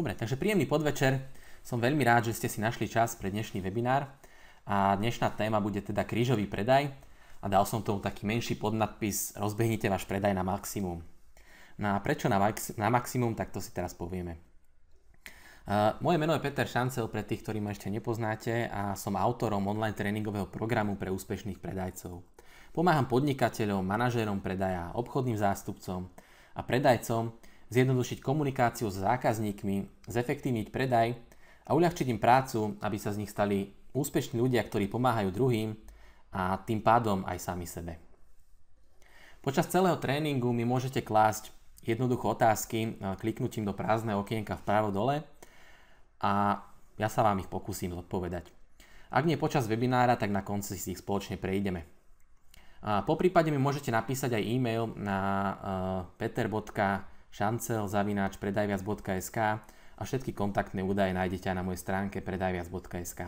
Dobre, takže príjemný podvečer. Som veľmi rád, že ste si našli čas pre dnešný webinár. A dnešná téma bude teda krížový predaj. A dal som tomu taký menší podnadpis Rozbehnite váš predaj na maximum. No a prečo na maximum, tak to si teraz povieme. Moje meno je Peter Šancel, pre tých, ktorí ma ešte nepoznáte, a som autorom online tréningového programu pre úspešných predajcov. Pomáham podnikateľom, manažérom predaja, obchodným zástupcom a predajcom zjednodušiť komunikáciu s zákazníkmi, zefektívniť predaj a uľahčiť im prácu, aby sa z nich stali úspešní ľudia, ktorí pomáhajú druhým a tým pádom aj sami sebe. Počas celého tréningu mi môžete klásť jednoduché otázky kliknutím do prázdneho okienka vpravo dole a ja sa vám ich pokúsim zodpovedať. Ak nie počas webinára, tak na konci si ich spoločne prejdeme. Po prípade mi môžete napísať aj e-mail na peter.šancel@predajviac.sk a všetky kontaktné údaje nájdete aj na mojej stránke predajviac.sk.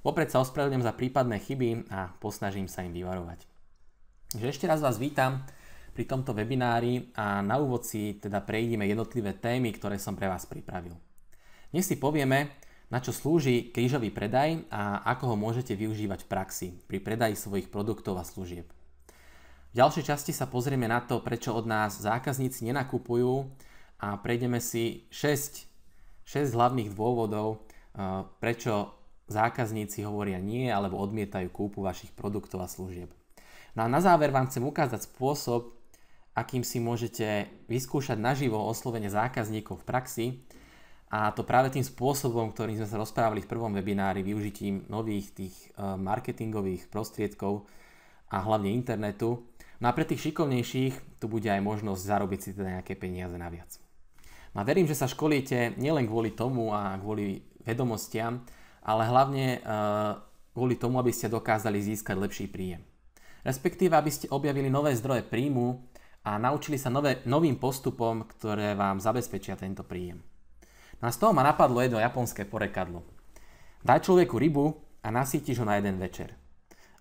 Vopred sa ospravedlňujem za prípadné chyby a posnažím sa im vyvarovať. Takže ešte raz vás vítam pri tomto webinári a na úvod si teda prejdeme jednotlivé témy, ktoré som pre vás pripravil. Dnes si povieme, na čo slúži krížový predaj a ako ho môžete využívať v praxi pri predaji svojich produktov a služieb. V ďalšej časti sa pozrieme na to, prečo od nás zákazníci nenakupujú a prejdeme si 6 hlavných dôvodov, prečo zákazníci hovoria nie alebo odmietajú kúpu vašich produktov a služieb. No a na záver vám chcem ukázať spôsob, akým si môžete vyskúšať naživo oslovenie zákazníkov v praxi, a to práve tým spôsobom, ktorým sme sa rozprávali v prvom webinári, využitím nových tých marketingových prostriedkov a hlavne internetu. No a pre tých šikovnejších tu bude aj možnosť zarobiť si teda nejaké peniaze naviac. No a verím, že sa školíte nielen kvôli tomu a kvôli vedomostiam, ale hlavne kvôli tomu, aby ste dokázali získať lepší príjem. Respektíve, aby ste objavili nové zdroje príjmu a naučili sa novým postupom, ktoré vám zabezpečia tento príjem. No a z toho ma napadlo jedno japonské porekadlo. Daj človeku rybu a nasýtiš ho na jeden večer.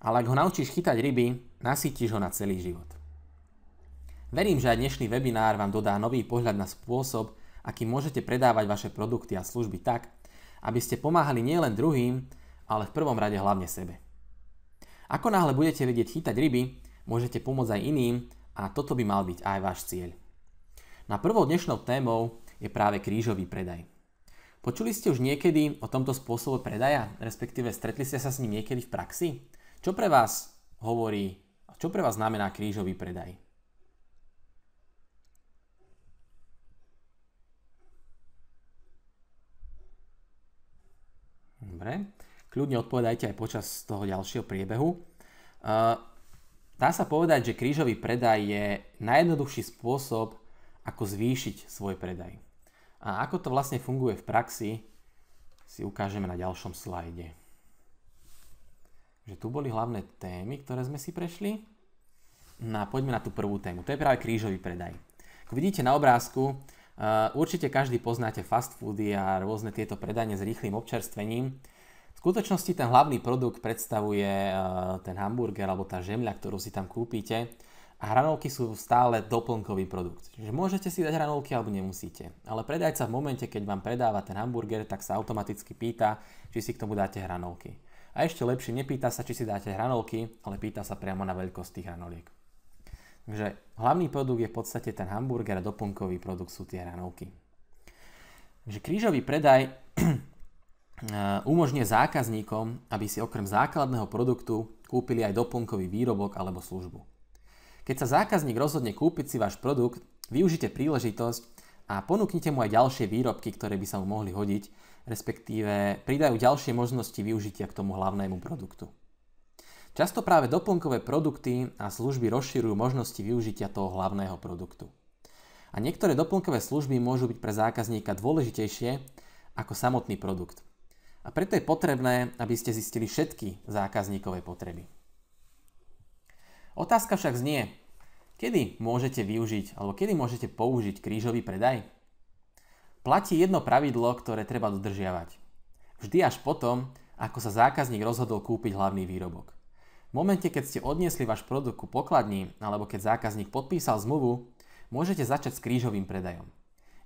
Ale ak ho naučíš chytať ryby, nasýtiš ho na celý život. Verím, že aj dnešný webinár vám dodá nový pohľad na spôsob, akým môžete predávať vaše produkty a služby tak, aby ste pomáhali nielen druhým, ale v prvom rade hlavne sebe. Ako náhle budete vedieť chytať ryby, môžete pomôcť aj iným a toto by mal byť aj váš cieľ. Na prvou dnešnou témou je práve krížový predaj. Počuli ste už niekedy o tomto spôsobe predaja, respektíve stretli ste sa s ním niekedy v praxi? Čo pre vás hovorí a čo pre vás znamená krížový predaj? Dobre, kľudne odpovedajte aj počas toho ďalšieho priebehu. Dá sa povedať, že krížový predaj je najjednoduchší spôsob, ako zvýšiť svoj predaj. A ako to vlastne funguje v praxi, si ukážeme na ďalšom slajde. Že tu boli hlavné témy, ktoré sme si prešli. No a poďme na tú prvú tému. To je práve krížový predaj. Ako vidíte na obrázku, určite každý poznáte fast foody a rôzne tieto predajne s rýchlym občerstvením. V skutočnosti ten hlavný produkt predstavuje ten hamburger alebo tá žemľa, ktorú si tam kúpite. A hranolky sú stále doplnkový produkt. Čiže môžete si dať hranolky alebo nemusíte. Ale predajca v momente, keď vám predáva ten hamburger, tak sa automaticky pýta, či si k tomu dáte hranolky. A ešte lepšie, nepýta sa, či si dáte hranolky, ale pýta sa priamo na veľkosť tých hranoliek. Takže hlavný produkt je v podstate ten hamburger a doplnkový produkt sú tie hranolky. Takže krížový predaj umožňuje zákazníkom, aby si okrem základného produktu kúpili aj doplnkový výrobok alebo službu. Keď sa zákazník rozhodne kúpiť si váš produkt, využite príležitosť a ponúknite mu aj ďalšie výrobky, ktoré by sa mu mohli hodiť, respektíve pridajú ďalšie možnosti využitia k tomu hlavnému produktu. Často práve doplnkové produkty a služby rozširujú možnosti využitia toho hlavného produktu. A niektoré doplnkové služby môžu byť pre zákazníka dôležitejšie ako samotný produkt. A preto je potrebné, aby ste zistili všetky zákazníkové potreby. Otázka však znie, kedy môžete využiť alebo kedy môžete použiť krížový predaj? Platí jedno pravidlo, ktoré treba dodržiavať. Vždy až potom, ako sa zákazník rozhodol kúpiť hlavný výrobok. V momente, keď ste odniesli váš produkt ku pokladni alebo keď zákazník podpísal zmluvu, môžete začať s krížovým predajom.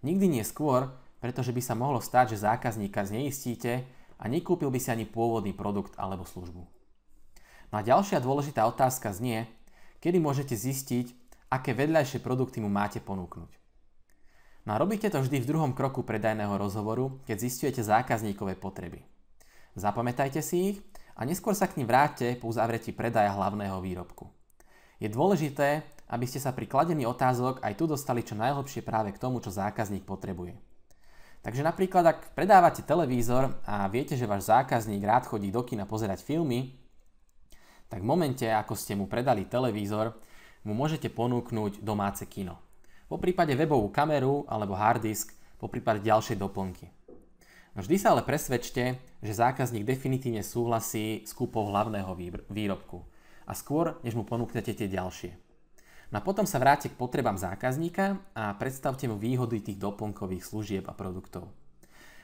Nikdy nie skôr, pretože by sa mohlo stať, že zákazníka zneistíte a nekúpil by si ani pôvodný produkt alebo službu. No a ďalšia dôležitá otázka znie, kedy môžete zistiť, aké vedľajšie produkty mu máte ponúknuť. No a robíte to vždy v druhom kroku predajného rozhovoru, keď zisťujete zákazníkové potreby. Zapamätajte si ich a neskôr sa k nim vráťte po uzavretí predaja hlavného výrobku. Je dôležité, aby ste sa pri kladení otázok aj tu dostali čo najhlbšie práve k tomu, čo zákazník potrebuje. Takže napríklad, ak predávate televízor a viete, že váš zákazník rád chodí do kina pozerať filmy, tak v momente, ako ste mu predali televízor, mu môžete ponúknuť domáce kino. Po prípade webovú kameru alebo harddisk, po prípade ďalšie doplnky. No vždy sa ale presvedčte, že zákazník definitívne súhlasí s kúpou hlavného výrobku a skôr, než mu ponúknete tie ďalšie. No a potom sa vráte k potrebám zákazníka a predstavte mu výhody tých doplnkových služieb a produktov.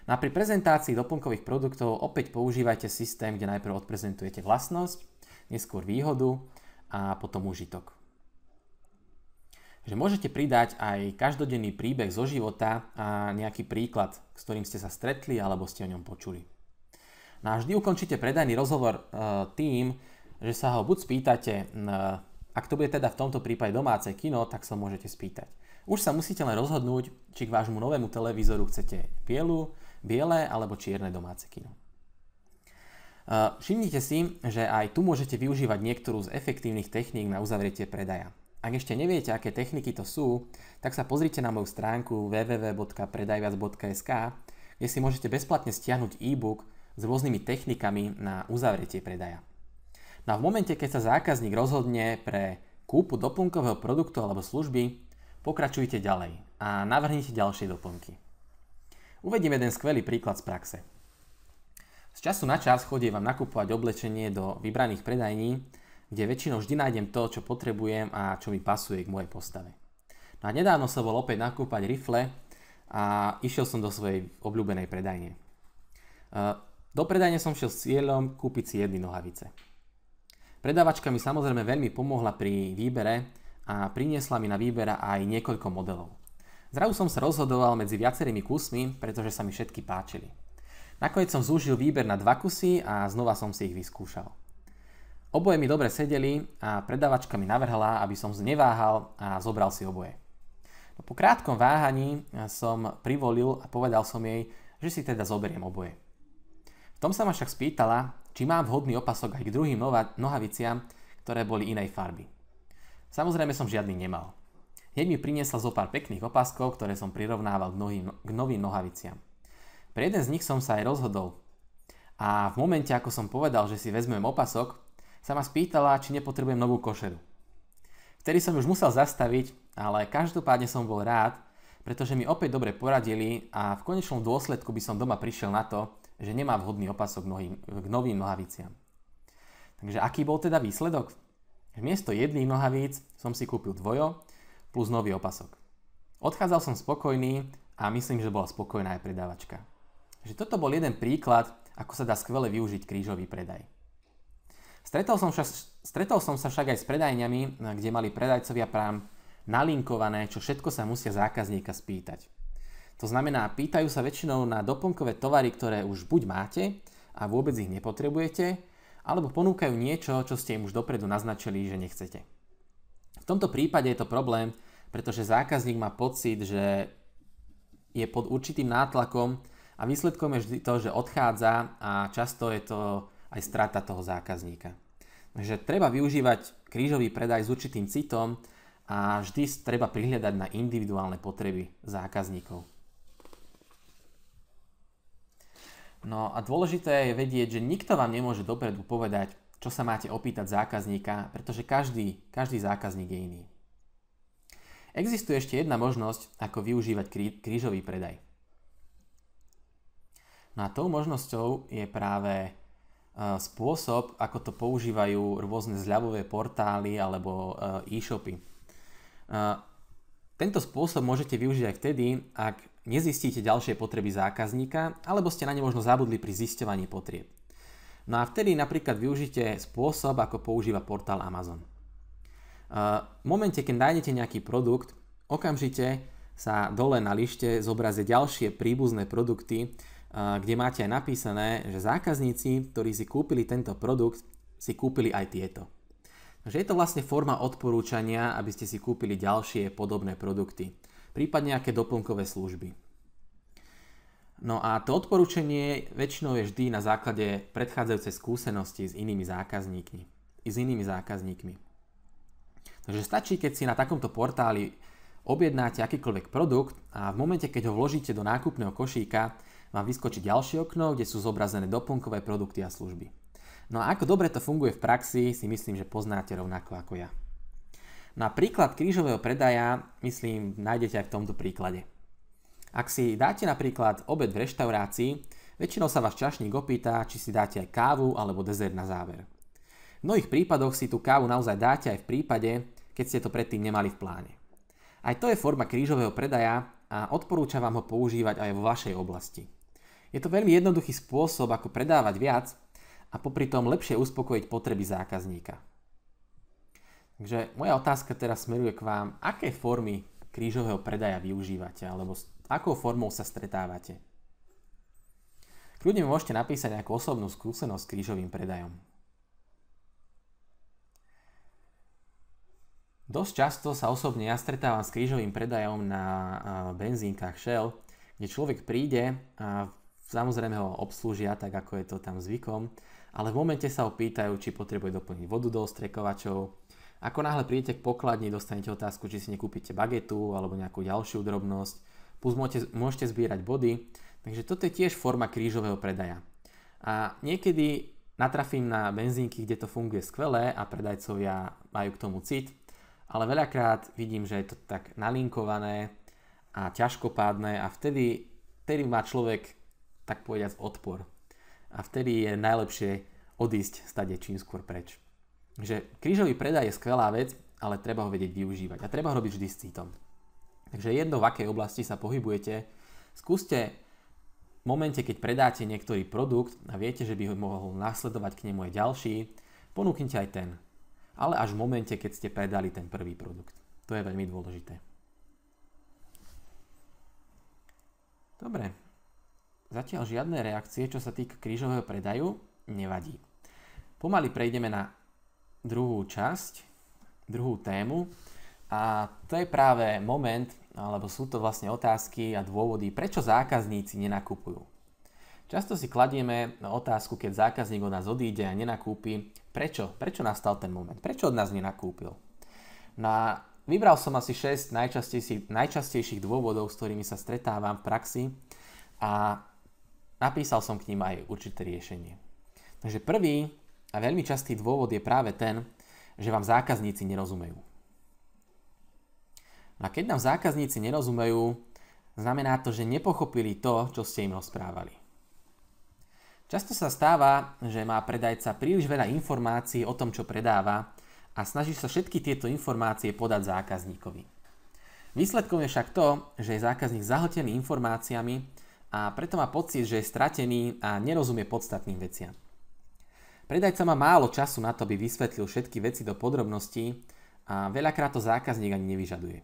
No a pri prezentácii doplnkových produktov opäť používajte systém, kde najprv odprezentujete vlastnosť, neskôr výhodu a potom užitok. Že môžete pridať aj každodenný príbeh zo života a nejaký príklad, s ktorým ste sa stretli alebo ste o ňom počuli. No a vždy ukončite predajný rozhovor tým, že sa ho buď spýtate, ak to bude teda v tomto prípade domáce kino, tak sa môžete spýtať. Už sa musíte len rozhodnúť, či k vášmu novému televízoru chcete biele alebo čierne domáce kino. Všimnite si, že aj tu môžete využívať niektorú z efektívnych techník na uzavretie predaja. Ak ešte neviete, aké techniky to sú, tak sa pozrite na moju stránku www.predajviac.sk, kde si môžete bezplatne stiahnuť e-book s rôznymi technikami na uzavretie predaja. No a v momente, keď sa zákazník rozhodne pre kúpu doplnkového produktu alebo služby, pokračujte ďalej a navrhnite ďalšie doplnky. Uvediem jeden skvelý príklad z praxe. Z času na čas chodím vám nakupovať oblečenie do vybraných predajní, kde väčšinou vždy nájdem to, čo potrebujem a čo mi pasuje k mojej postave. No a nedávno som bol opäť nakúpať rifle a išiel som do svojej obľúbenej predajne. Do predajne som šiel s cieľom kúpiť si jedny nohavice. Predávačka mi samozrejme veľmi pomohla pri výbere a priniesla mi na výber aj niekoľko modelov. Zrazu som sa rozhodoval medzi viacerými kusmi, pretože sa mi všetky páčili. Nakoniec som zúžil výber na 2 kusy a znova som si ich vyskúšal. Oboje mi dobre sedeli a predávačka mi navrhla, aby som neváhal a zobral si oboje. No, po krátkom váhaní som privolil a povedal som jej, že si teda zoberiem oboje. V tom sa ma však spýtala, či mám vhodný opasok aj k druhým nohaviciam, ktoré boli inej farby. Samozrejme som žiadny nemal. Hneď mi priniesla zo pár pekných opaskov, ktoré som prirovnával k novým nohaviciam. Pre jeden z nich som sa aj rozhodol. A v momente, ako som povedal, že si vezmem opasok, sa ma spýtala, či nepotrebujem novú košeru. Vtedy som už musel zastaviť, ale každopádne som bol rád, pretože mi opäť dobre poradili a v konečnom dôsledku by som doma prišiel na to, že nemá vhodný opasok k novým nohaviciam. Takže aký bol teda výsledok? Vmiesto jedných nohavíc som si kúpil dvojo plus nový opasok. Odchádzal som spokojný a myslím, že bola spokojná aj predávačka. Že toto bol jeden príklad, ako sa dá skvele využiť krížový predaj. Stretol som sa však aj s predajňami, kde mali predajcovia prám nalinkované, čo všetko sa musia zákazníka spýtať. To znamená, pýtajú sa väčšinou na doplnkové tovary, ktoré už buď máte a vôbec ich nepotrebujete, alebo ponúkajú niečo, čo ste im už dopredu naznačili, že nechcete. V tomto prípade je to problém, pretože zákazník má pocit, že je pod určitým nátlakom a výsledkom je vždy to, že odchádza a často je to aj strata toho zákazníka. Takže treba využívať krížový predaj s určitým citom a vždy treba prihliadať na individuálne potreby zákazníkov. No a dôležité je vedieť, že nikto vám nemôže dopredu povedať, čo sa máte opýtať zákazníka, pretože každý zákazník je iný. Existuje ešte jedna možnosť, ako využívať krížový predaj. No a tou možnosťou je práve spôsob, ako to používajú rôzne zľavové portály alebo e-shopy. Tento spôsob môžete využiť aj vtedy, ak nezistíte ďalšie potreby zákazníka, alebo ste na ne možno zabudli pri zisťovaní potrieb. No a vtedy napríklad využite spôsob, ako používa portál Amazon. V momente, keď nájdete nejaký produkt, okamžite sa dole na lište zobrazia ďalšie príbuzné produkty, kde máte aj napísané, že zákazníci, ktorí si kúpili tento produkt, si kúpili aj tieto. Takže je to vlastne forma odporúčania, aby ste si kúpili ďalšie podobné produkty, prípadne nejaké doplnkové služby. No a to odporúčanie väčšinou je vždy na základe predchádzajúcej skúsenosti s inými zákazníkmi. Takže stačí, keď si na takomto portáli objednáte akýkoľvek produkt a v momente, keď ho vložíte do nákupného košíka, vám vyskočí ďalšie okno, kde sú zobrazené doplnkové produkty a služby. No a ako dobre to funguje v praxi, si myslím, že poznáte rovnako ako ja. Na príklad krížového predaja, myslím, nájdete aj v tomto príklade. Ak si dáte napríklad obed v reštaurácii, väčšinou sa váš čašník opýta, či si dáte aj kávu alebo dezert na záver. V mnohých prípadoch si tú kávu naozaj dáte aj v prípade, keď ste to predtým nemali v pláne. Aj to je forma krížového predaja a odporúčam vám ho používať aj vo vašej oblasti. Je to veľmi jednoduchý spôsob, ako predávať viac a popri tom lepšie uspokojiť potreby zákazníka. Takže moja otázka teraz smeruje k vám, aké formy krížového predaja využívate alebo akou formou sa stretávate. Kľudne mi môžete napísať nejakú osobnú skúsenosť s krížovým predajom. Dosť často sa osobne ja stretávam s krížovým predajom na benzínkach Shell, kde človek príde a samozrejme ho obslúžia, tak ako je to tam zvykom, ale v momente sa ho pýtajú, či potrebuje doplniť vodu do ostrekovačov. Ako náhle prídete k pokladni, dostanete otázku, či si nekúpite bagetu alebo nejakú ďalšiu drobnosť, plus môžete zbierať body, takže toto je tiež forma krížového predaja. A niekedy natrafím na benzínky, kde to funguje skvelé a predajcovia majú k tomu cit, ale veľakrát vidím, že je to tak nalinkované a ťažkopádne a vtedy má človek, tak povediac, odpor. A vtedy je najlepšie odísť stade čím skôr preč. Takže krížový predaj je skvelá vec, ale treba ho vedieť využívať a treba ho robiť vždy s citom. Takže jedno, v akej oblasti sa pohybujete, skúste v momente, keď predáte niektorý produkt a viete, že by ho mohol nasledovať k nemu aj ďalší, ponúknite aj ten. Ale až v momente, keď ste predali ten prvý produkt. To je veľmi dôležité. Dobre. Zatiaľ žiadne reakcie, čo sa týka krížového predaju, nevadí. Pomaly prejdeme na druhú časť, druhú tému. A to je práve moment, alebo sú to vlastne otázky a dôvody, prečo zákazníci nenakupujú. Často si kladieme otázku, keď zákazník od nás odíde a nenakúpi, prečo nastal ten moment, prečo od nás nenakúpil. Vybral som asi 6 najčastejších dôvodov, s ktorými sa stretávam v praxi a napísal som k ním aj určité riešenie. Takže prvý a veľmi častý dôvod je práve ten, že vám zákazníci nerozumejú. A keď nám zákazníci nerozumejú, znamená to, že nepochopili to, čo ste im rozprávali. Často sa stáva, že má predajca príliš veľa informácií o tom, čo predáva a snaží sa všetky tieto informácie podať zákazníkovi. Výsledkom je však to, že je zákazník zahltený informáciami a preto má pocit, že je stratený a nerozumie podstatným veciam. Predajca má málo času na to, aby vysvetlil všetky veci do podrobností a veľakrát to zákazník ani nevyžaduje.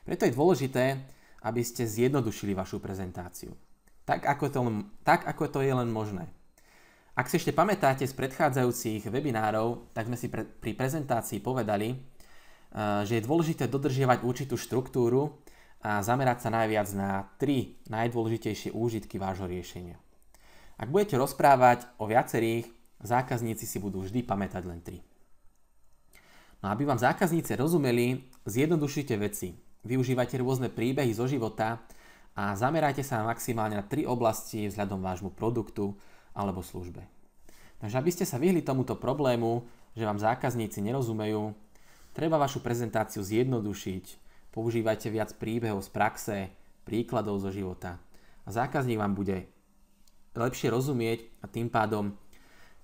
Preto je dôležité, aby ste zjednodušili vašu prezentáciu. Tak ako to je len možné. Ak si ešte pamätáte z predchádzajúcich webinárov, tak sme si pri prezentácii povedali, že je dôležité dodržiavať určitú štruktúru a zamerať sa najviac na 3 najdôležitejšie úžitky vášho riešenia. Ak budete rozprávať o viacerých, zákazníci si budú vždy pamätať len 3. No aby vám zákazníci rozumeli, zjednodušite veci. Využívajte rôzne príbehy zo života a zamerajte sa maximálne na 3 oblasti vzhľadom vášmu produktu alebo službe. Takže aby ste sa vyhli tomuto problému, že vám zákazníci nerozumejú, treba vašu prezentáciu zjednodušiť, používajte viac príbehov z praxe, príkladov zo života a zákazník vám bude lepšie rozumieť a tým pádom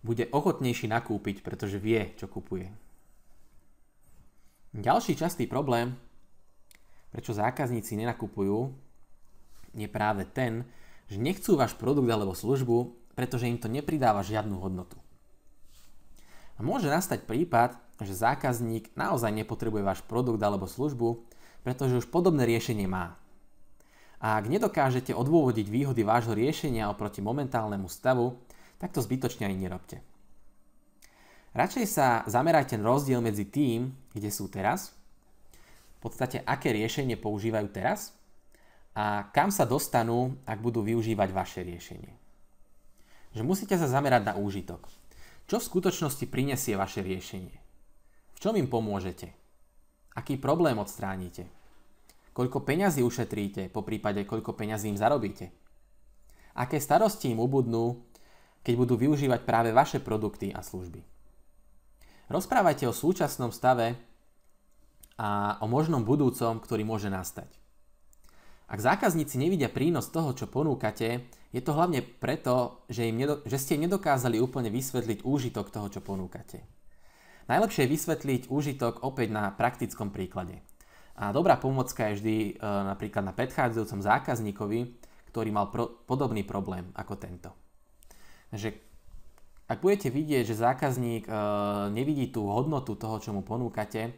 bude ochotnejší nakúpiť, pretože vie, čo kupuje. Ďalší častý problém, prečo zákazníci nenakupujú, je práve ten, že nechcú váš produkt alebo službu, pretože im to nepridáva žiadnu hodnotu. A môže nastať prípad, že zákazník naozaj nepotrebuje váš produkt alebo službu, pretože už podobné riešenie má. A ak nedokážete odôvodiť výhody vášho riešenia oproti momentálnemu stavu, tak to zbytočne ani nerobte. Radšej sa zamerajte na rozdiel medzi tým, kde sú teraz, v podstate aké riešenie používajú teraz a kam sa dostanú, ak budú využívať vaše riešenie. Že musíte sa zamerať na úžitok. Čo v skutočnosti prinesie vaše riešenie? V čom im pomôžete? Aký problém odstránite? Koľko peňazí ušetríte, poprípade koľko peňazí im zarobíte? Aké starosti im ubudnú, keď budú využívať práve vaše produkty a služby? Rozprávajte o súčasnom stave a o možnom budúcom, ktorý môže nastať. Ak zákazníci nevidia prínos toho, čo ponúkate, je to hlavne preto, že ste im nedokázali úplne vysvetliť úžitok toho, čo ponúkate. Najlepšie je vysvetliť úžitok opäť na praktickom príklade. A dobrá pomocka je vždy napríklad na predchádzajúcom zákazníkovi, ktorý mal podobný problém ako tento. Takže ak budete vidieť, že zákazník nevidí tú hodnotu toho, čo mu ponúkate,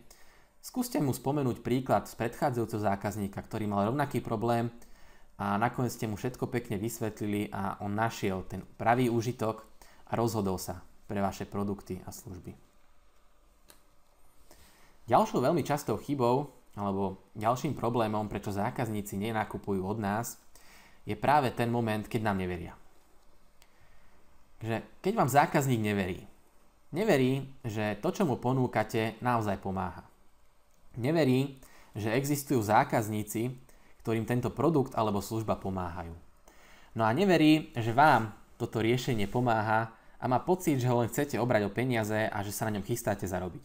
skúste mu spomenúť príklad z predchádzajúceho zákazníka, ktorý mal rovnaký problém a nakoniec ste mu všetko pekne vysvetlili a on našiel ten pravý úžitok a rozhodol sa pre vaše produkty a služby. Ďalšou veľmi častou chybou alebo ďalším problémom, prečo zákazníci nenakupujú od nás, je práve ten moment, keď nám neveria. Že keď vám zákazník neverí, že to, čo mu ponúkate, naozaj pomáha. Neverí, že existujú zákazníci, ktorým tento produkt alebo služba pomáhajú. No a neverí, že vám toto riešenie pomáha a má pocit, že ho len chcete obrať o peniaze a že sa na ňom chystáte zarobiť.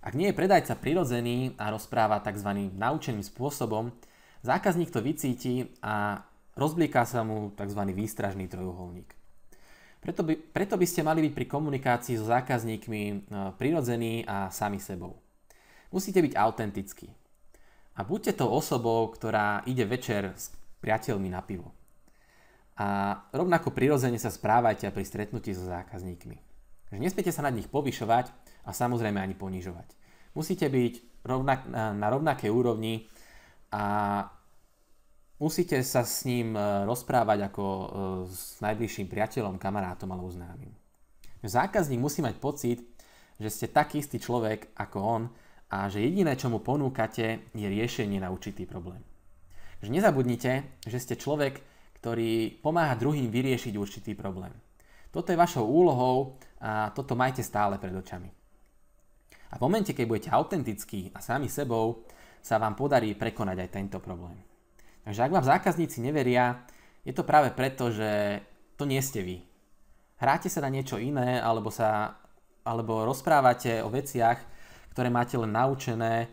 Ak nie je predajca prirodzený a rozpráva tzv. Naučeným spôsobom, zákazník to vycíti a rozblíká sa mu tzv. Výstražný trojuholník. Preto by ste mali byť pri komunikácii so zákazníkmi prirodzení a sami sebou. Musíte byť autentickí. A buďte tou osobou, ktorá ide večer s priateľmi na pivo. A rovnako prirodzene sa správajte pri stretnutí so zákazníkmi. Takže nesmiete sa nad nich povyšovať a samozrejme ani ponižovať. Musíte byť na rovnakej úrovni a musíte sa s ním rozprávať ako s najbližším priateľom, kamarátom alebo známym. Zákazník musí mať pocit, že ste taký istý človek ako on a že jediné, čo mu ponúkate, je riešenie na určitý problém. Takže nezabudnite, že ste človek, ktorý pomáha druhým vyriešiť určitý problém. Toto je vašou úlohou a toto majte stále pred očami. A v momente, keď budete autentickí a sami sebou, sa vám podarí prekonať aj tento problém. Takže ak vám zákazníci neveria, je to práve preto, že to nie ste vy. Hráte sa na niečo iné alebo rozprávate o veciach, ktoré máte len naučené,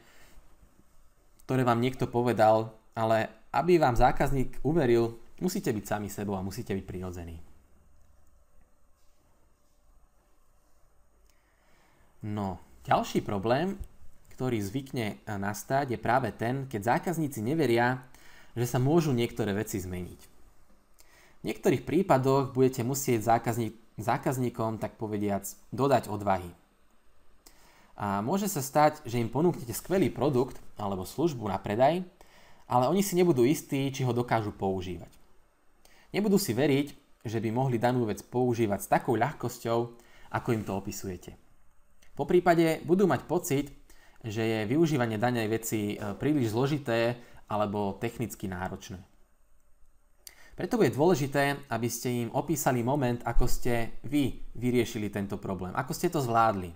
ktoré vám niekto povedal, ale aby vám zákazník uveril, musíte byť sami sebou a musíte byť prirodzení. No, ďalší problém, ktorý zvykne nastať, je práve ten, keď zákazníci neveria, že sa môžu niektoré veci zmeniť. V niektorých prípadoch budete musieť zákazníkom, tak povediac, dodať odvahy. A môže sa stať, že im ponúknete skvelý produkt alebo službu na predaj, ale oni si nebudú istí, či ho dokážu používať. Nebudú si veriť, že by mohli danú vec používať s takou ľahkosťou, ako im to opisujete. Poprípade budú mať pocit, že je využívanie danej veci príliš zložité alebo technicky náročné. Preto bude dôležité, aby ste im opísali moment, ako ste vy vyriešili tento problém, ako ste to zvládli.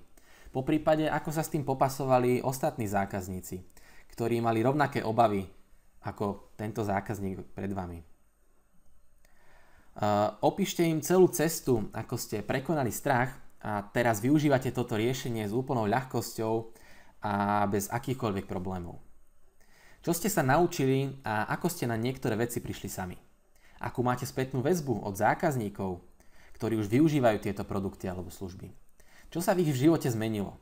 Poprípade, ako sa s tým popasovali ostatní zákazníci, ktorí mali rovnaké obavy ako tento zákazník pred vami. Opíšte im celú cestu, ako ste prekonali strach a teraz využívate toto riešenie s úplnou ľahkosťou a bez akýchkoľvek problémov. Čo ste sa naučili a ako ste na niektoré veci prišli sami? Akú máte spätnú väzbu od zákazníkov, ktorí už využívajú tieto produkty alebo služby? Čo sa v ich živote zmenilo?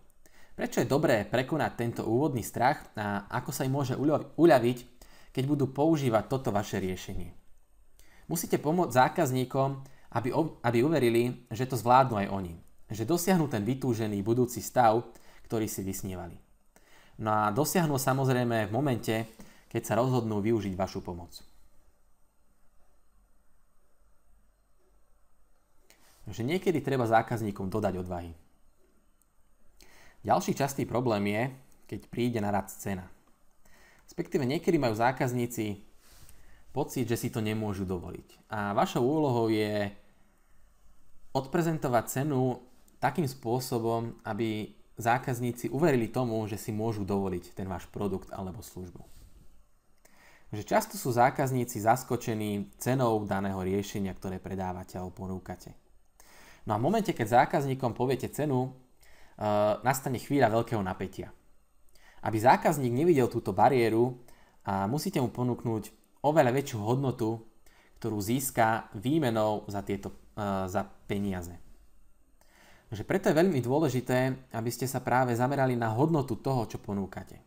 Prečo je dobré prekonať tento úvodný strach a ako sa im môže uľaviť, keď budú používať toto vaše riešenie? Musíte pomôcť zákazníkom, aby uverili, že to zvládnu aj oni. Že dosiahnu ten vytúžený budúci stav, ktorý si vysnívali. No a dosiahnu samozrejme v momente, keď sa rozhodnú využiť vašu pomoc. Že niekedy treba zákazníkom dodať odvahy. Ďalší častý problém je, keď príde na rad cena. Respektíve niekedy majú zákazníci pocit, že si to nemôžu dovoliť. A vašou úlohou je odprezentovať cenu takým spôsobom, aby zákazníci uverili tomu, že si môžu dovoliť ten váš produkt alebo službu. Že často sú zákazníci zaskočení cenou daného riešenia, ktoré predávate alebo ponúkate. No a v momente, keď zákazníkom poviete cenu, nastane chvíľa veľkého napätia. Aby zákazník nevidel túto bariéru, musíte mu ponúknuť oveľa väčšiu hodnotu, ktorú získa výmenou za peniaze. Takže preto je veľmi dôležité, aby ste sa práve zamerali na hodnotu toho, čo ponúkate.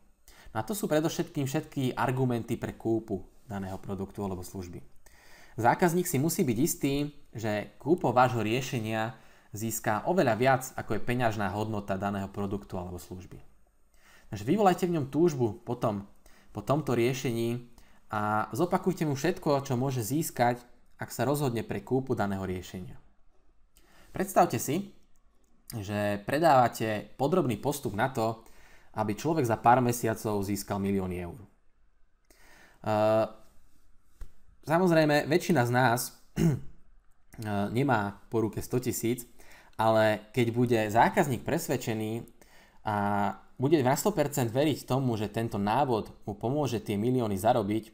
No a to sú predovšetkým všetky argumenty pre kúpu daného produktu alebo služby. Zákazník si musí byť istý, že kúpou vášho riešenia získa oveľa viac, ako je peňažná hodnota daného produktu alebo služby. Takže vyvolajte v ňom túžbu po tomto riešení a zopakujte mu všetko, čo môže získať, ak sa rozhodne pre kúpu daného riešenia. Predstavte si, že predávate podrobný postup na to, aby človek za pár mesiacov získal milióny eur. Samozrejme, väčšina z nás nemá po ruke 100 000, ale keď bude zákazník presvedčený a bude na 100% veriť tomu, že tento návod mu pomôže tie milióny zarobiť,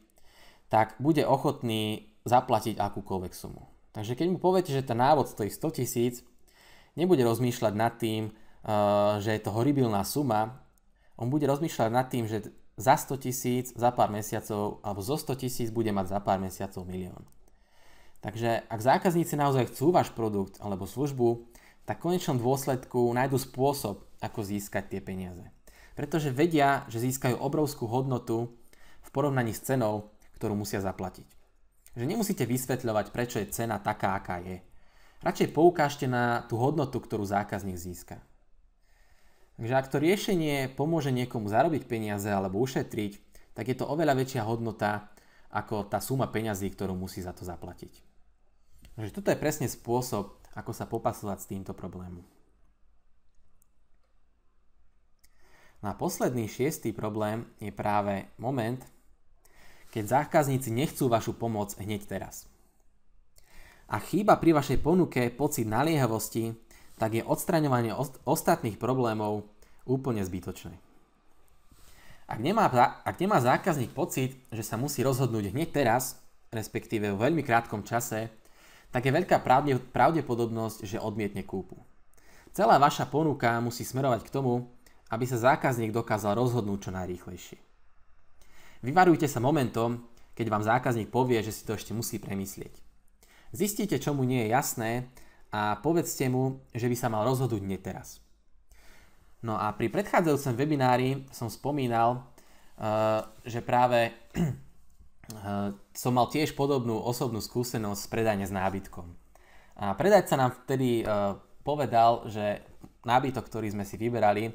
tak bude ochotný zaplatiť akúkoľvek sumu. Takže keď mu poviete, že ten návod stojí 100 000, nebude rozmýšľať nad tým, že je to horibilná suma. On bude rozmýšľať nad tým, že za 100 000 za pár mesiacov alebo zo 100 000 bude mať za pár mesiacov milión. Takže ak zákazníci naozaj chcú váš produkt alebo službu, tak v konečnom dôsledku nájdu spôsob, ako získať tie peniaze. Pretože vedia, že získajú obrovskú hodnotu v porovnaní s cenou, ktorú musia zaplatiť. Že nemusíte vysvetľovať, prečo je cena taká, aká je. Radšej poukážte na tú hodnotu, ktorú zákazník získa. Takže ak to riešenie pomôže niekomu zarobiť peniaze alebo ušetriť, tak je to oveľa väčšia hodnota ako tá suma peňazí, ktorú musí za to zaplatiť. Takže toto je presne spôsob, ako sa popasovať s týmto problémom. No a posledný 6. problém je práve moment, keď zákazníci nechcú vašu pomoc hneď teraz. A chýba pri vašej ponuke pocit naliehavosti, tak je odstraňovanie ostatných problémov úplne zbytočné. Ak nemá zákazník pocit, že sa musí rozhodnúť hneď teraz, respektíve v veľmi krátkom čase, tak je veľká pravdepodobnosť, že odmietne kúpu. Celá vaša ponuka musí smerovať k tomu, aby sa zákazník dokázal rozhodnúť čo najrýchlejšie. Vyvarujte sa momentom, keď vám zákazník povie, že si to ešte musí premyslieť. Zistite, čo mu nie je jasné a povedzte mu, že by sa mal rozhodnúť hneď teraz. No a pri predchádzajúcom webinári som spomínal, že práve som mal tiež podobnú osobnú skúsenosť s predajne s nábytkom. A predajca nám vtedy povedal, že nábytok, ktorý sme si vyberali,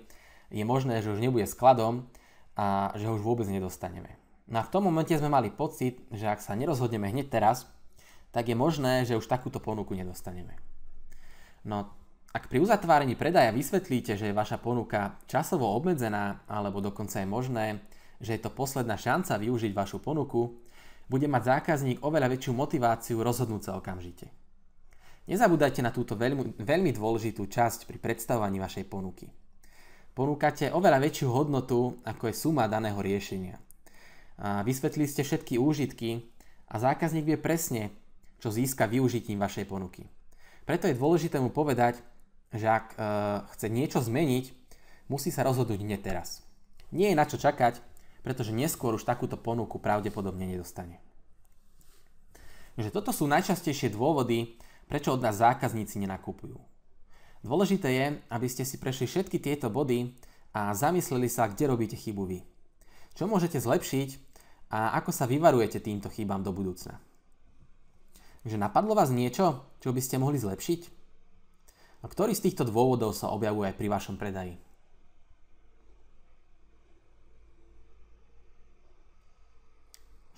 je možné, že už nebude skladom a že ho už vôbec nedostaneme. No a v tom momente sme mali pocit, že ak sa nerozhodneme hneď teraz, tak je možné, že už takúto ponuku nedostaneme. No, ak pri uzatváraní predaja vysvetlíte, že je vaša ponuka časovo obmedzená, alebo dokonca je možné, že je to posledná šanca využiť vašu ponuku, bude mať zákazník oveľa väčšiu motiváciu rozhodnúť sa okamžite. Nezabúdajte na túto veľmi dôležitú časť pri predstavovaní vašej ponuky. Ponúkate oveľa väčšiu hodnotu, ako je suma daného riešenia. A vysvetlili ste všetky úžitky a zákazník vie presne, čo získa využitím vašej ponuky. Preto je dôležité mu povedať, že ak chce niečo zmeniť, musí sa rozhodnúť hneď teraz. Nie je na čo čakať, pretože neskôr už takúto ponuku pravdepodobne nedostane. Takže toto sú najčastejšie dôvody, prečo od nás zákazníci nenakupujú. Dôležité je, aby ste si prešli všetky tieto body a zamysleli sa, kde robíte chybu vy. Čo môžete zlepšiť a ako sa vyvarujete týmto chybám do budúcna. Takže napadlo vás niečo, čo by ste mohli zlepšiť? A ktorý z týchto dôvodov sa objavuje aj pri vašom predaji?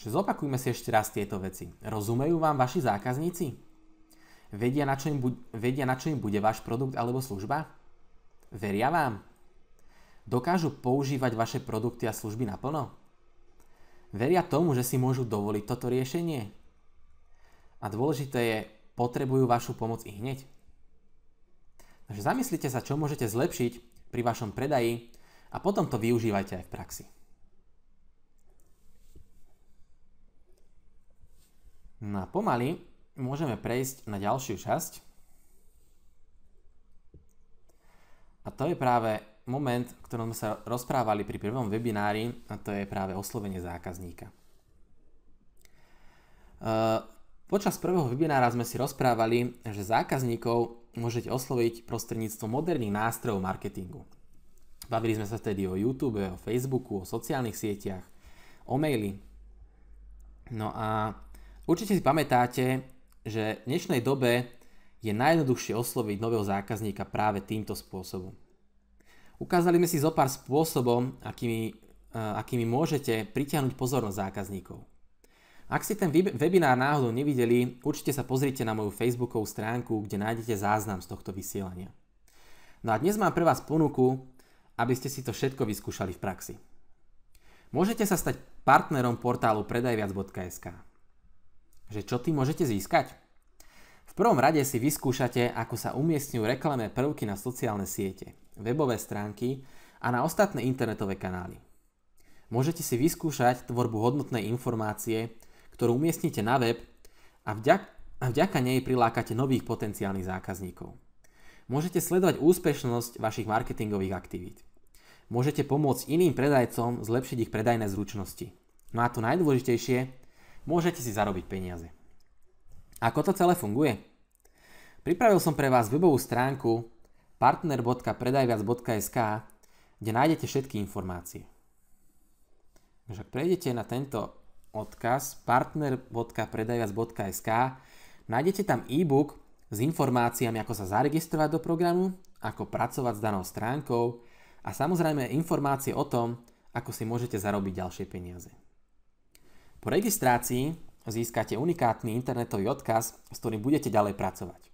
Zopakujme si ešte raz tieto veci. Rozumejú vám vaši zákazníci? Vedia, na čo im bude váš produkt alebo služba? Veria vám? Dokážu používať vaše produkty a služby naplno? Veria tomu, že si môžu dovoliť toto riešenie? A dôležité je, potrebujú vašu pomoc i hneď? Takže zamyslite sa, čo môžete zlepšiť pri vašom predaji a potom to využívajte aj v praxi. No a pomaly môžeme prejsť na ďalšiu časť. A to je práve moment, v ktorom sme sa rozprávali pri prvom webinári, a to je práve oslovenie zákazníka. Počas prvého webinára sme si rozprávali, že zákazníkov môžete osloviť prostredníctvom moderných nástrojov marketingu. Bavili sme sa vtedy o YouTube, o Facebooku, o sociálnych sieťach, o maili. No a určite si pamätáte, že v dnešnej dobe je najjednoduchšie osloviť nového zákazníka práve týmto spôsobom. Ukázali sme si zo pár spôsobov, akými môžete pritiahnuť pozornosť zákazníkov. Ak ste ten webinár náhodou nevideli, určite sa pozrite na moju facebookovú stránku, kde nájdete záznam z tohto vysielania. No a dnes mám pre vás ponuku, aby ste si to všetko vyskúšali v praxi. Môžete sa stať partnerom portálu predajviac.sk. Že čo tým môžete získať? V prvom rade si vyskúšate, ako sa umiestňujú reklamné prvky na sociálne siete, webové stránky a na ostatné internetové kanály. Môžete si vyskúšať tvorbu hodnotnej informácie, ktorú umiestnite na web a vďaka nej prilákate nových potenciálnych zákazníkov. Môžete sledovať úspešnosť vašich marketingových aktivít. Môžete pomôcť iným predajcom zlepšiť ich predajné zručnosti. No a to najdôležitejšie, môžete si zarobiť peniaze. Ako to celé funguje? Pripravil som pre vás webovú stránku partner.predajviac.sk, kde nájdete všetky informácie. Ak prejdete na tento odkaz partner.predajviac.sk, nájdete tam e-book s informáciami, ako sa zaregistrovať do programu, ako pracovať s danou stránkou a samozrejme informácie o tom, ako si môžete zarobiť ďalšie peniaze. Po registrácii získate unikátny internetový odkaz, s ktorým budete ďalej pracovať.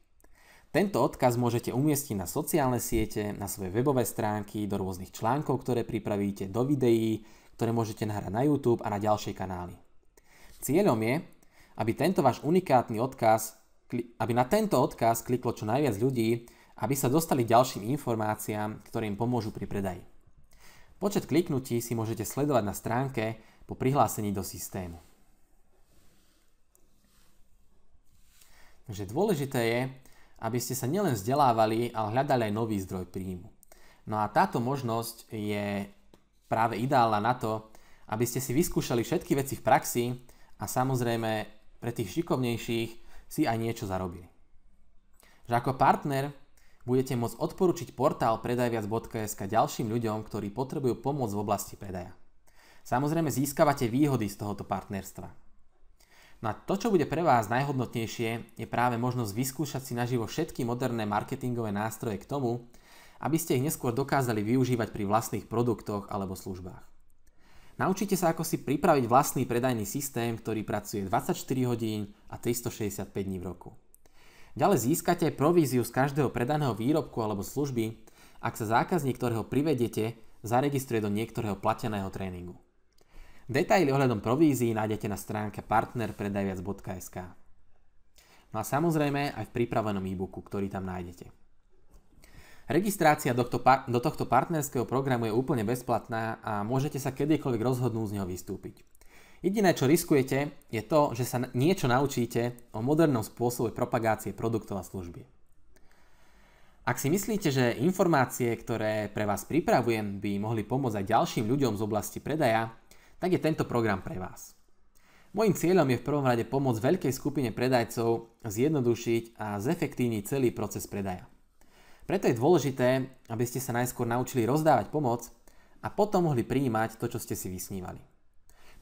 Tento odkaz môžete umiestniť na sociálne siete, na svoje webové stránky, do rôznych článkov, ktoré pripravíte, do videí, ktoré môžete nahrať na YouTube a na ďalšie kanály. Cieľom je, aby na tento odkaz kliklo čo najviac ľudí, aby sa dostali k ďalším informáciám, ktoré im pomôžu pri predaji. Počet kliknutí si môžete sledovať na stránke po prihlásení do systému. Takže dôležité je, aby ste sa nielen vzdelávali, ale hľadali aj nový zdroj príjmu. No a táto možnosť je práve ideálna na to, aby ste si vyskúšali všetky veci v praxi a samozrejme pre tých šikovnejších si aj niečo zarobili. Že ako partner budete môcť odporučiť portál predajviac.sk ďalším ľuďom, ktorí potrebujú pomoc v oblasti predaja. Samozrejme získavate výhody z tohoto partnerstva. No a to, čo bude pre vás najhodnotnejšie, je práve možnosť vyskúšať si naživo všetky moderné marketingové nástroje k tomu, aby ste ich neskôr dokázali využívať pri vlastných produktoch alebo službách. Naučite sa, ako si pripraviť vlastný predajný systém, ktorý pracuje 24 hodín a 365 dní v roku. Ďalej získate províziu z každého predaného výrobku alebo služby, ak sa zákazník, ktorého privedete, zaregistruje do niektorého plateného tréningu. Detaily ohľadom provízií nájdete na stránke partnerpredajviac.sk. No a samozrejme aj v pripravenom e-booku, ktorý tam nájdete. Registrácia do tohto partnerského programu je úplne bezplatná a môžete sa kedykoľvek rozhodnúť z neho vystúpiť. Jediné, čo riskujete, je to, že sa niečo naučíte o modernom spôsobe propagácie produktov a služby. Ak si myslíte, že informácie, ktoré pre vás pripravujem, by mohli pomôcť aj ďalším ľuďom z oblasti predaja, tak je tento program pre vás. Mojím cieľom je v prvom rade pomôcť veľkej skupine predajcov zjednodušiť a zefektívniť celý proces predaja. Preto je dôležité, aby ste sa najskôr naučili rozdávať pomoc a potom mohli prijímať to, čo ste si vysnívali.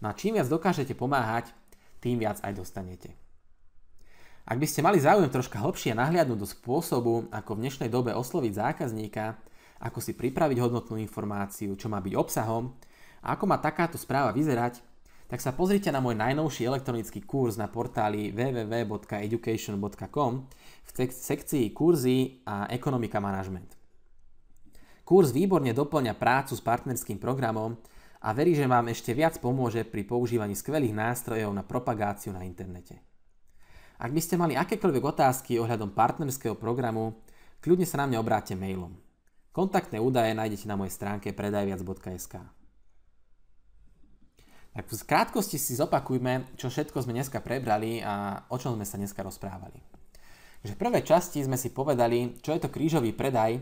No a čím viac dokážete pomáhať, tým viac aj dostanete. Ak by ste mali záujem troška hlbšie nahliadnúť do spôsobu, ako v dnešnej dobe osloviť zákazníka, ako si pripraviť hodnotnú informáciu, čo má byť obsahom a ako má takáto správa vyzerať, tak sa pozrite na môj najnovší elektronický kurz na portáli www.education.com v sekcii kurzy a ekonomika manažment. Kurz výborne doplňa prácu s partnerským programom a verí, že vám ešte viac pomôže pri používaní skvelých nástrojov na propagáciu na internete. Ak by ste mali akékoľvek otázky ohľadom partnerského programu, kľudne sa na mňa obráťte mailom. Kontaktné údaje nájdete na mojej stránke predajviac.sk. Tak v krátkosti si zopakujme, čo všetko sme dneska prebrali a o čom sme sa dneska rozprávali. V prvej časti sme si povedali, čo je to krížový predaj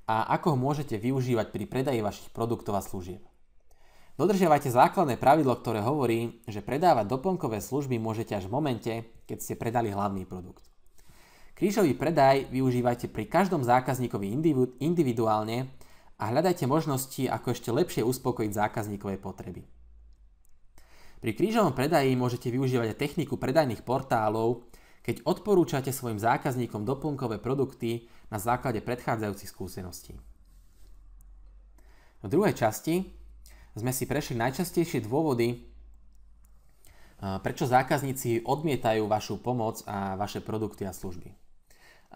a ako ho môžete využívať pri predaji vašich produktov a služieb. Dodržiavajte základné pravidlo, ktoré hovorí, že predávať doplnkové služby môžete až v momente, keď ste predali hlavný produkt. Krížový predaj využívajte pri každom zákazníkovi individuálne a hľadajte možnosti, ako ešte lepšie uspokojiť zákazníkové potreby. Pri krížovom predaji môžete využívať aj techniku predajných portálov, keď odporúčate svojim zákazníkom doplnkové produkty na základe predchádzajúcich skúseností. V druhej časti sme si prešli najčastejšie dôvody, prečo zákazníci odmietajú vašu pomoc a vaše produkty a služby.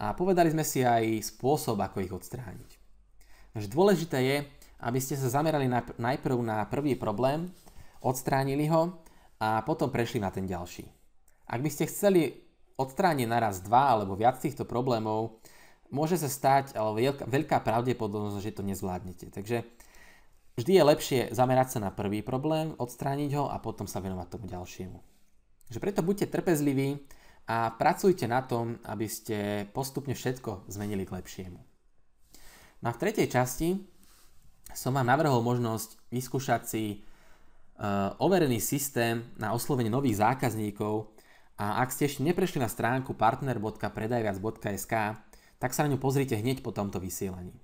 A povedali sme si aj spôsob, ako ich odstrániť. Takže dôležité je, aby ste sa zamerali najprv na prvý problém, odstránili ho a potom prešli na ten ďalší. Ak by ste chceli odstrániť naraz 2 alebo viac týchto problémov, môže sa stať veľká pravdepodobnosť, že to nezvládnete. Takže vždy je lepšie zamerať sa na prvý problém, odstrániť ho a potom sa venovať tomu ďalšiemu. Takže preto buďte trpezliví a pracujte na tom, aby ste postupne všetko zmenili k lepšiemu. No a v tretej časti som vám navrhol možnosť vyskúšať si overený systém na oslovenie nových zákazníkov a ak ste ešte neprešli na stránku partner.predajviac.sk, tak sa na ňu pozrite hneď po tomto vysielaní.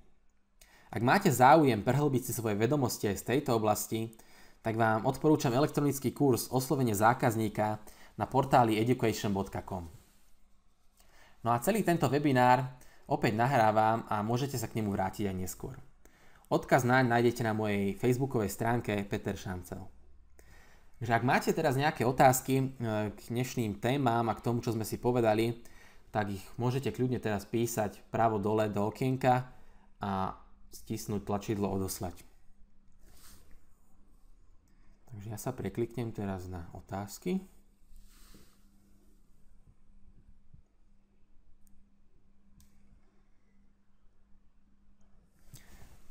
Ak máte záujem prehlbiť si svoje vedomosti aj z tejto oblasti, tak vám odporúčam elektronický kurz oslovenie zákazníka na portáli education.com. No a celý tento webinár opäť nahrávam a môžete sa k nemu vrátiť aj neskôr. Odkaz naň nájdete na mojej facebookovej stránke Peter Šancel. Takže ak máte teraz nejaké otázky k dnešným témam a k tomu, čo sme si povedali, tak ich môžete kľudne teraz písať pravo dole do okienka a stisnúť tlačidlo odoslať. Takže ja sa prekliknem teraz na otázky.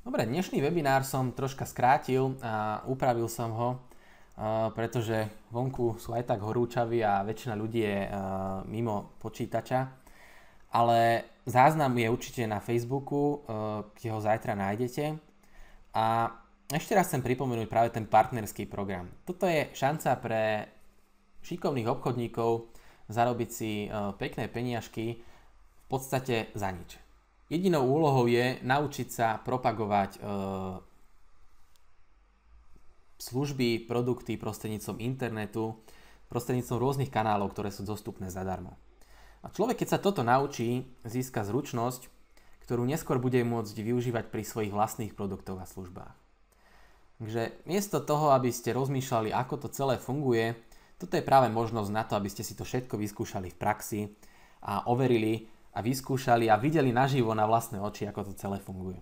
Dobre, dnešný webinár som troška skrátil a upravil som ho, pretože vonku sú aj tak horúčaví a väčšina ľudí je mimo počítača. Ale záznam je určite na Facebooku, kde ho zajtra nájdete. A ešte raz chcem pripomenúť práve ten partnerský program. Toto je šanca pre šikovných obchodníkov zarobiť si pekné peniažky v podstate za nič. Jedinou úlohou je naučiť sa propagovať služby, produkty prostredníctvom internetu, prostredníctvom rôznych kanálov, ktoré sú dostupné zadarmo. A človek, keď sa toto naučí, získa zručnosť, ktorú neskôr bude môcť využívať pri svojich vlastných produktoch a službách. Takže miesto toho, aby ste rozmýšľali, ako to celé funguje, toto je práve možnosť na to, aby ste si to všetko vyskúšali v praxi a overili a vyskúšali a videli naživo na vlastné oči, ako to celé funguje.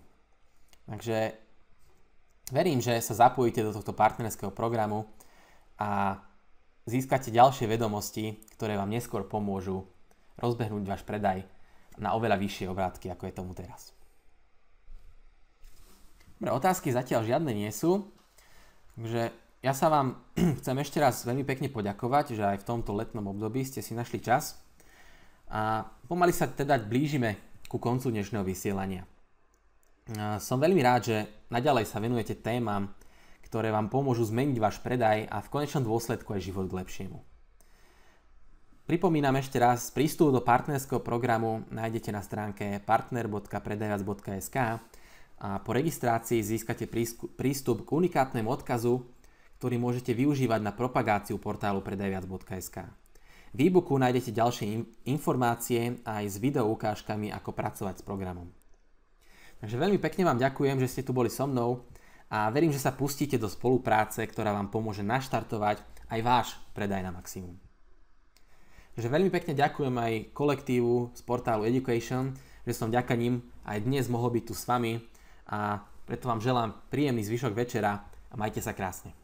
Takže verím, že sa zapojíte do tohto partnerského programu a získate ďalšie vedomosti, ktoré vám neskôr pomôžu rozbehnúť váš predaj na oveľa vyššie obrátky, ako je tomu teraz. Dobre, otázky zatiaľ žiadne nie sú, takže ja sa vám chcem ešte raz veľmi pekne poďakovať, že aj v tomto letnom období ste si našli čas a pomaly sa teda blížime ku koncu dnešného vysielania. Som veľmi rád, že naďalej sa venujete témam, ktoré vám pomôžu zmeniť váš predaj a v konečnom dôsledku aj život k lepšiemu. Pripomínam ešte raz, prístup do partnerského programu nájdete na stránke partner.predajviac.sk a po registrácii získate prístup k unikátnemu odkazu, ktorý môžete využívať na propagáciu portálu predajviac.sk. V e-booku nájdete ďalšie informácie aj s video ukážkami, ako pracovať s programom. Takže veľmi pekne vám ďakujem, že ste tu boli so mnou a verím, že sa pustíte do spolupráce, ktorá vám pomôže naštartovať aj váš predaj na maximum. Takže veľmi pekne ďakujem aj kolektívu z portálu Education, že som vďaka nim aj dnes mohol byť tu s vami a preto vám želám príjemný zvyšok večera a majte sa krásne.